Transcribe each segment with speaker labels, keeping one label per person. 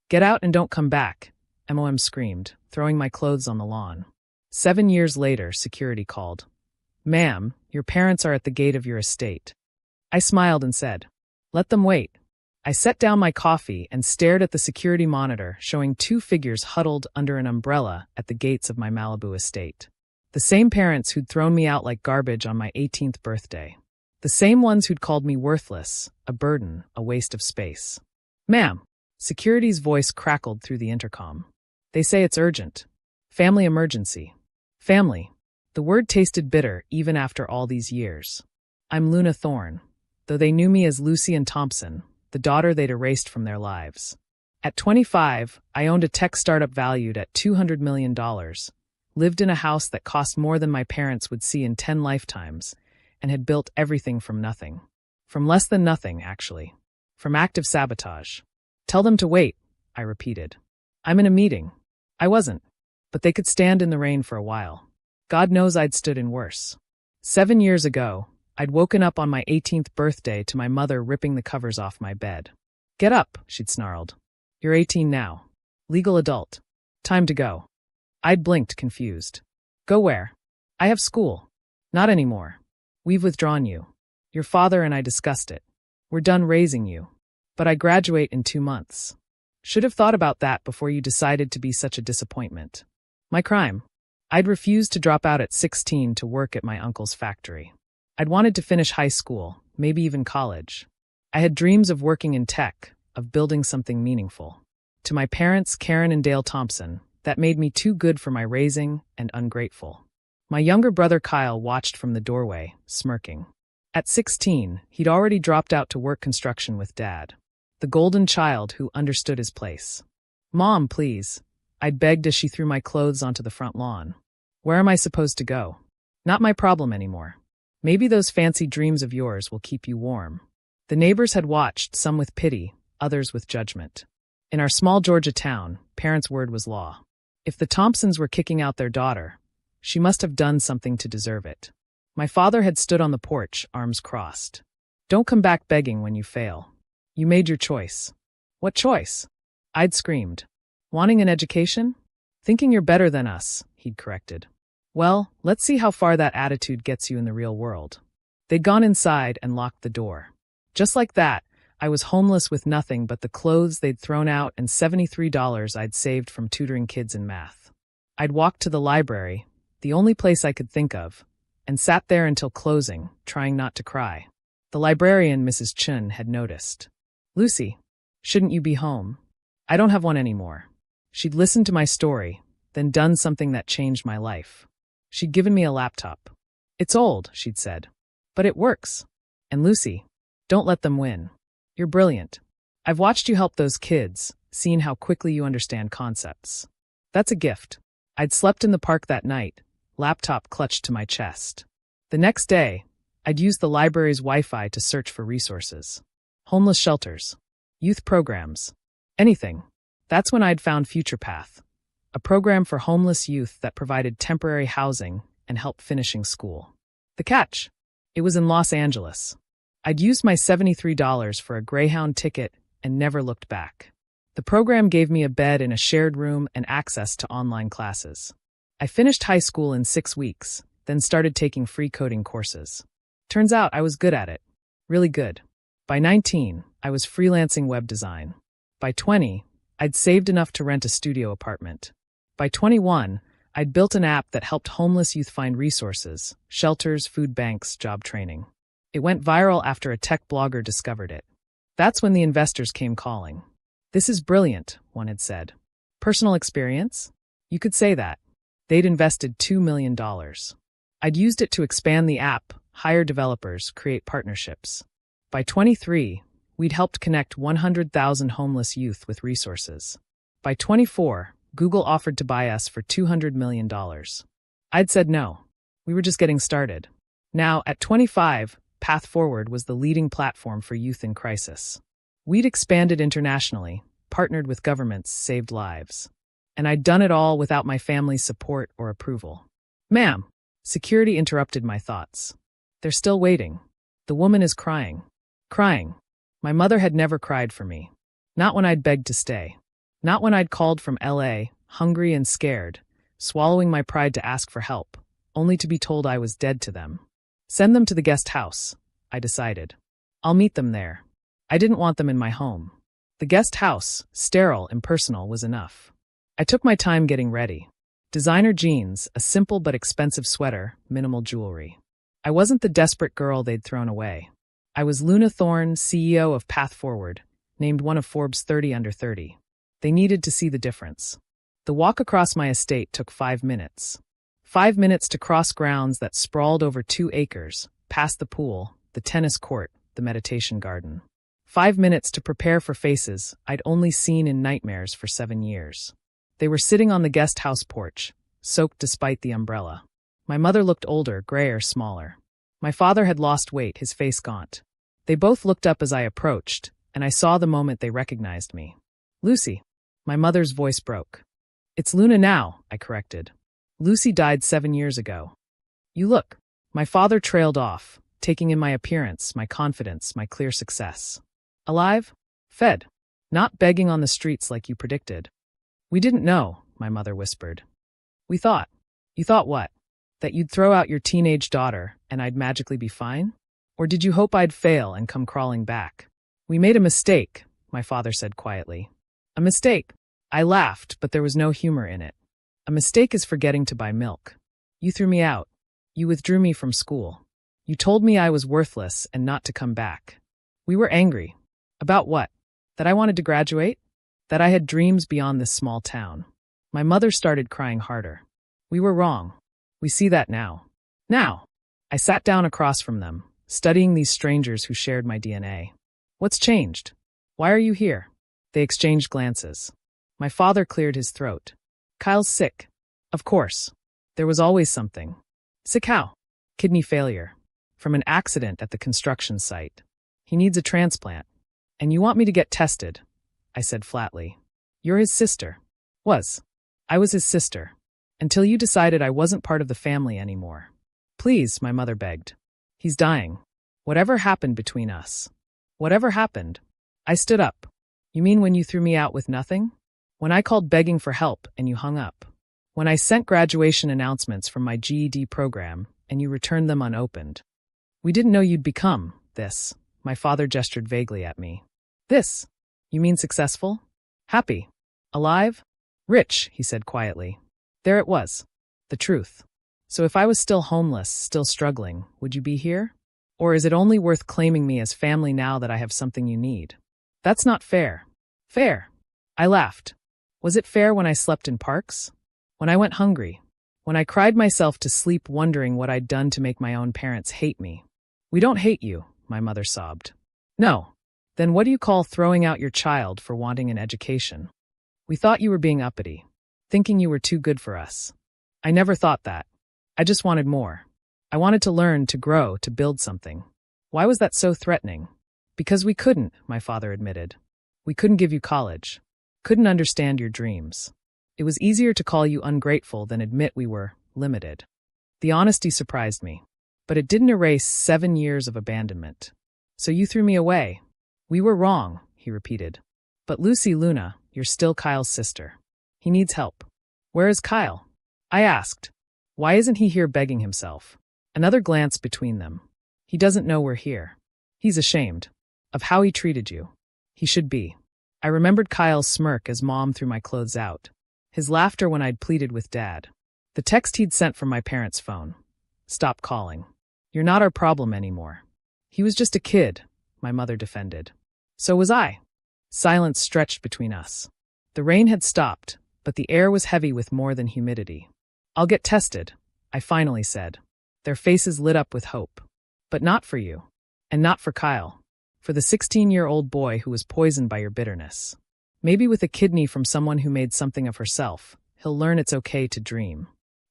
Speaker 1: Get out and don't come back, MOM screamed, throwing my clothes on the lawn. 7 years later, security called. Ma'am, your parents are at the gate of your estate. I smiled and said, let them wait. I set down my coffee and stared at the security monitor showing 2 figures huddled under an umbrella at the gates of my Malibu estate. The same parents who'd thrown me out like garbage on my 18th birthday. The same ones who'd called me worthless, a burden, a waste of space. Ma'am, security's voice crackled through the intercom. They say it's urgent. Family emergency. Family. The word tasted bitter even after all these years. I'm Luna Thorne, though they knew me as Lucy Ann Thompson, the daughter they'd erased from their lives. At 25, I owned a tech startup valued at $200 million, lived in a house that cost more than my parents would see in 10 lifetimes, and had built everything from nothing. From less than nothing, actually. From active sabotage. Tell them to wait, I repeated. I'm in a meeting. I wasn't. But they could stand in the rain for a while. God knows I'd stood in worse. 7 years ago, I'd woken up on my 18th birthday to my mother ripping the covers off my bed. Get up, she'd snarled. You're 18 now. Legal adult. Time to go. I'd blinked, confused. Go where? I have school. Not anymore. We've withdrawn you. Your father and I discussed it. We're done raising you. But I graduate in 2 months. Should have thought about that before you decided to be such a disappointment. My crime. I'd refused to drop out at 16 to work at my uncle's factory. I'd wanted to finish high school, maybe even college. I had dreams of working in tech, of building something meaningful. To my parents, Karen and Dale Thompson, that made me too good for my raising and ungrateful. My younger brother Kyle watched from the doorway, smirking. At 16, he'd already dropped out to work construction with Dad. The golden child who understood his place. Mom, please. I'd begged as she threw my clothes onto the front lawn. Where am I supposed to go? Not my problem anymore. Maybe those fancy dreams of yours will keep you warm. The neighbors had watched, some with pity, others with judgment. In our small Georgia town, parents' word was law. If the Thompsons were kicking out their daughter, she must have done something to deserve it. My father had stood on the porch, arms crossed. Don't come back begging when you fail. You made your choice. What choice? I'd screamed. Wanting an education? Thinking you're better than us, he'd corrected. Well, let's see how far that attitude gets you in the real world. They'd gone inside and locked the door. Just like that, I was homeless with nothing but the clothes they'd thrown out and $73 I'd saved from tutoring kids in math. I'd walked to the library, the only place I could think of, and sat there until closing, trying not to cry. The librarian, Mrs. Chun, had noticed. Lucy, shouldn't you be home? I don't have one anymore. She'd listened to my story, then done something that changed my life. She'd given me a laptop. It's old, she'd said. But it works. And Lucy, don't let them win. You're brilliant. I've watched you help those kids, seen how quickly you understand concepts. That's a gift. I'd slept in the park that night, laptop clutched to my chest. The next day, I'd used the library's Wi-Fi to search for resources. Homeless shelters. Youth programs. Anything. That's when I'd found Future Path, a program for homeless youth that provided temporary housing and help finishing school. The catch? It was in Los Angeles. I'd used my $73 for a Greyhound ticket and never looked back. The program gave me a bed in a shared room and access to online classes. I finished high school in 6 weeks, then started taking free coding courses. Turns out I was good at it. Really good. By 19, I was freelancing web design. By 20, I'd saved enough to rent a studio apartment. By 21, I'd built an app that helped homeless youth find resources, shelters, food banks, job training. It went viral after a tech blogger discovered it. That's when the investors came calling. This is brilliant, one had said. Personal experience? You could say that. They'd invested $2 million. I'd used it to expand the app, hire developers, create partnerships. By 23, we'd helped connect 100,000 homeless youth with resources. By 24, Google offered to buy us for $200 million. I'd said no. We were just getting started. Now, at 25, Path Forward was the leading platform for youth in crisis. We'd expanded internationally, partnered with governments, saved lives. And I'd done it all without my family's support or approval. Ma'am, security interrupted my thoughts. They're still waiting. The woman is crying. Crying. My mother had never cried for me. Not when I'd begged to stay. Not when I'd called from LA, hungry and scared, swallowing my pride to ask for help, only to be told I was dead to them. Send them to the guest house, I decided. I'll meet them there. I didn't want them in my home. The guest house, sterile, impersonal, was enough. I took my time getting ready. Designer jeans, a simple but expensive sweater, minimal jewelry. I wasn't the desperate girl they'd thrown away. I was Luna Thorne, CEO of Path Forward, named one of Forbes 30 Under 30. They needed to see the difference. The walk across my estate took 5 minutes. 5 minutes to cross grounds that sprawled over 2 acres, past the pool, the tennis court, the meditation garden. 5 minutes to prepare for faces I'd only seen in nightmares for 7 years. They were sitting on the guest house porch, soaked despite the umbrella. My mother looked older, grayer, smaller. My father had lost weight, his face gaunt. They both looked up as I approached, and I saw the moment they recognized me. Lucy. My mother's voice broke. It's Luna now, I corrected. Lucy died 7 years ago. You look. My father trailed off, taking in my appearance, my confidence, my clear success. Alive? Fed. Not begging on the streets like you predicted. We didn't know, my mother whispered. We thought. You thought what? That you'd throw out your teenage daughter and I'd magically be fine? Or did you hope I'd fail and come crawling back? We made a mistake, my father said quietly. A mistake. I laughed, but there was no humor in it. A mistake is forgetting to buy milk. You threw me out. You withdrew me from school. You told me I was worthless and not to come back. We were angry. About what? That I wanted to graduate? That I had dreams beyond this small town. My mother started crying harder. We were wrong. We see that now. Now. I sat down across from them, studying these strangers who shared my DNA. What's changed? Why are you here? They exchanged glances. My father cleared his throat. Kyle's sick. Of course. There was always something. Sick how? Kidney failure. From an accident at the construction site. He needs a transplant. And you want me to get tested? I said flatly. You're his sister. Was. I was his sister. Until you decided I wasn't part of the family anymore. Please, my mother begged. He's dying. Whatever happened between us? Whatever happened? I stood up. You mean when you threw me out with nothing? When I called begging for help and you hung up? When I sent graduation announcements from my GED program and you returned them unopened? We didn't know you'd become this. My father gestured vaguely at me. This? You mean successful? Happy? Alive? Rich, he said quietly. There it was. The truth. So if I was still homeless, still struggling, would you be here? Or is it only worth claiming me as family now that I have something you need? That's not fair. Fair. I laughed. Was it fair when I slept in parks? When I went hungry? When I cried myself to sleep wondering what I'd done to make my own parents hate me? We don't hate you, my mother sobbed. No. Then what do you call throwing out your child for wanting an education? We thought you were being uppity, thinking you were too good for us. I never thought that. I just wanted more. I wanted to learn, to grow, to build something. Why was that so threatening? Because we couldn't, my father admitted. We couldn't give you college. Couldn't understand your dreams. It was easier to call you ungrateful than admit we were limited. The honesty surprised me, but it didn't erase 7 years of abandonment. So you threw me away. We were wrong, he repeated. But Lucy Luna, you're still Kyle's sister. He needs help. Where is Kyle? I asked. Why isn't he here begging himself? Another glance between them. He doesn't know we're here. He's ashamed of how he treated you. He should be. I remembered Kyle's smirk as Mom threw my clothes out. His laughter when I'd pleaded with Dad. The text he'd sent from my parents' phone. Stop calling. You're not our problem anymore. He was just a kid, my mother defended. So was I. Silence stretched between us. The rain had stopped, but the air was heavy with more than humidity. I'll get tested, I finally said. Their faces lit up with hope. But not for you. And not for Kyle. For the 16-year-old boy who was poisoned by your bitterness. Maybe with a kidney from someone who made something of herself, he'll learn it's okay to dream.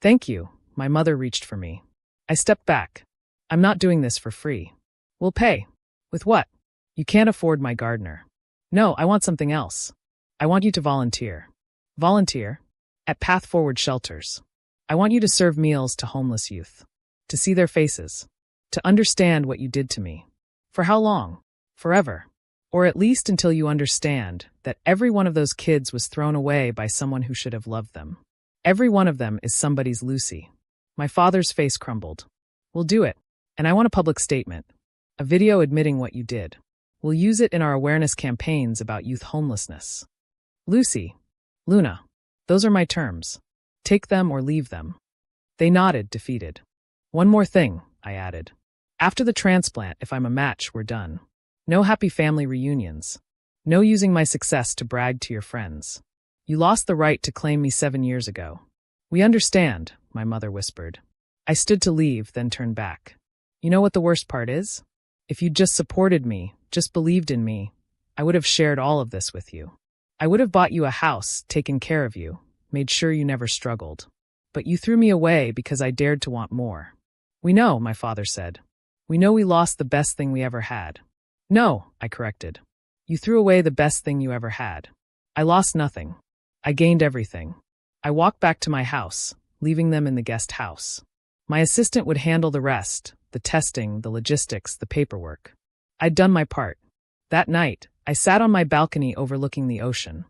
Speaker 1: Thank you, my mother reached for me. I stepped back. I'm not doing this for free. We'll pay. With what? You can't afford my gardener. No, I want something else. I want you to volunteer. Volunteer? At Path Forward shelters. I want you to serve meals to homeless youth. To see their faces. To understand what you did to me. For how long? Forever. Or at least until you understand that every one of those kids was thrown away by someone who should have loved them. Every one of them is somebody's Lucy. My father's face crumbled. We'll do it. And I want a public statement. A video admitting what you did. We'll use it in our awareness campaigns about youth homelessness. Lucy. Luna. Those are my terms. Take them or leave them. They nodded, defeated. One more thing, I added. After the transplant, if I'm a match, we're done. No happy family reunions. No using my success to brag to your friends. You lost the right to claim me 7 years ago. We understand, my mother whispered. I stood to leave, then turned back. You know what the worst part is? If you'd just supported me, just believed in me, I would have shared all of this with you. I would have bought you a house, taken care of you, made sure you never struggled. But you threw me away because I dared to want more. We know, my father said. We know we lost the best thing we ever had. No, I corrected. You threw away the best thing you ever had. I lost nothing. I gained everything. I walked back to my house, leaving them in the guest house. My assistant would handle the rest, the testing, the logistics, the paperwork. I'd done my part. That night, I sat on my balcony overlooking the ocean,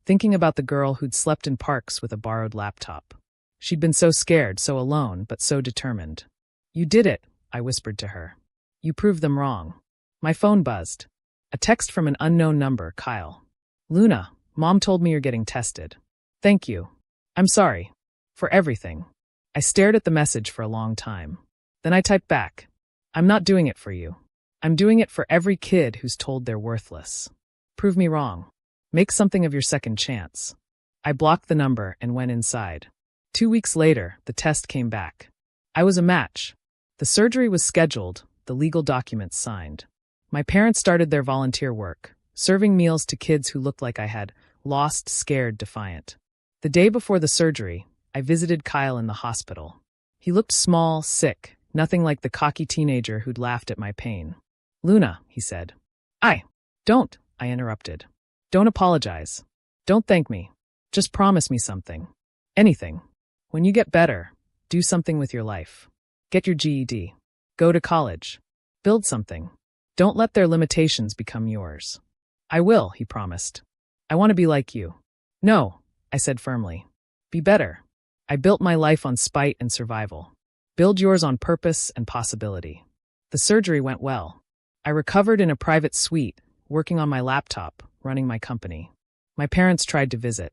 Speaker 1: thinking about the girl who'd slept in parks with a borrowed laptop. She'd been so scared, so alone, but so determined. You did it, I whispered to her. You proved them wrong. My phone buzzed. A text from an unknown number, Kyle. Luna, Mom told me you're getting tested. Thank you. I'm sorry. For everything. I stared at the message for a long time. Then I typed back. I'm not doing it for you. I'm doing it for every kid who's told they're worthless. Prove me wrong. Make something of your second chance. I blocked the number and went inside. 2 weeks later, the test came back. I was a match. The surgery was scheduled, the legal documents signed. My parents started their volunteer work, serving meals to kids who looked like I had lost, scared, defiant. The day before the surgery, I visited Kyle in the hospital. He looked small, sick, nothing like the cocky teenager who'd laughed at my pain. Luna, he said. Don't, I interrupted. Don't apologize. Don't thank me. Just promise me something. Anything. When you get better, do something with your life. Get your GED. Go to college. Build something. Don't let their limitations become yours. I will, he promised. I want to be like you. No, I said firmly. Be better. I built my life on spite and survival. Build yours on purpose and possibility. The surgery went well. I recovered in a private suite, working on my laptop, running my company. My parents tried to visit.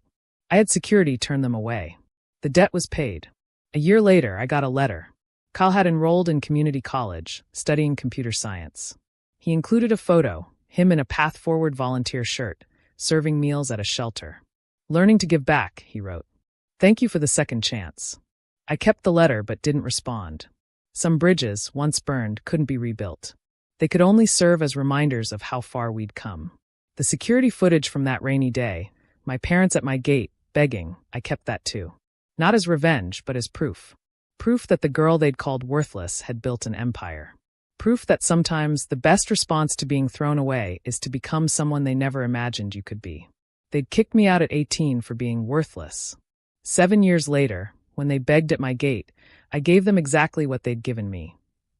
Speaker 1: I had security turn them away. The debt was paid. A year later, I got a letter. Kyle had enrolled in community college, studying computer science. He included a photo, him in a Path Forward volunteer shirt, serving meals at a shelter. Learning to give back, he wrote. Thank you for the second chance. I kept the letter but didn't respond. Some bridges, once burned, couldn't be rebuilt. They could only serve as reminders of how far we'd come. The security footage from that rainy day, my parents at my gate, begging, I kept that too. Not as revenge, but as proof. Proof that the girl they'd called worthless had built an empire. Proof that sometimes the best response to being thrown away is to become someone they never imagined you could be. They'd kicked me out at 18 for being worthless. 7 years later, when they begged at my gate, I gave them exactly what they'd given me.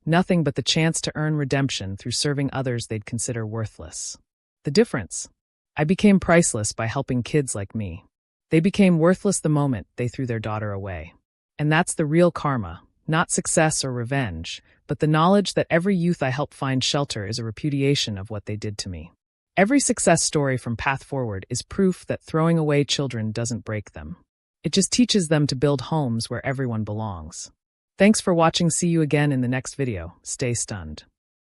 Speaker 1: Nothing but the chance to earn redemption through serving others they'd consider worthless. The difference? I became priceless by helping kids like me. They became worthless the moment they threw their daughter away. And that's the real karma, not success or revenge, but the knowledge that every youth I help find shelter is a repudiation of what they did to me. Every success story from Path Forward is proof that throwing away children doesn't break them. It just teaches them to build homes where everyone belongs. Thanks for watching. See you again in the next video. Stay stunned.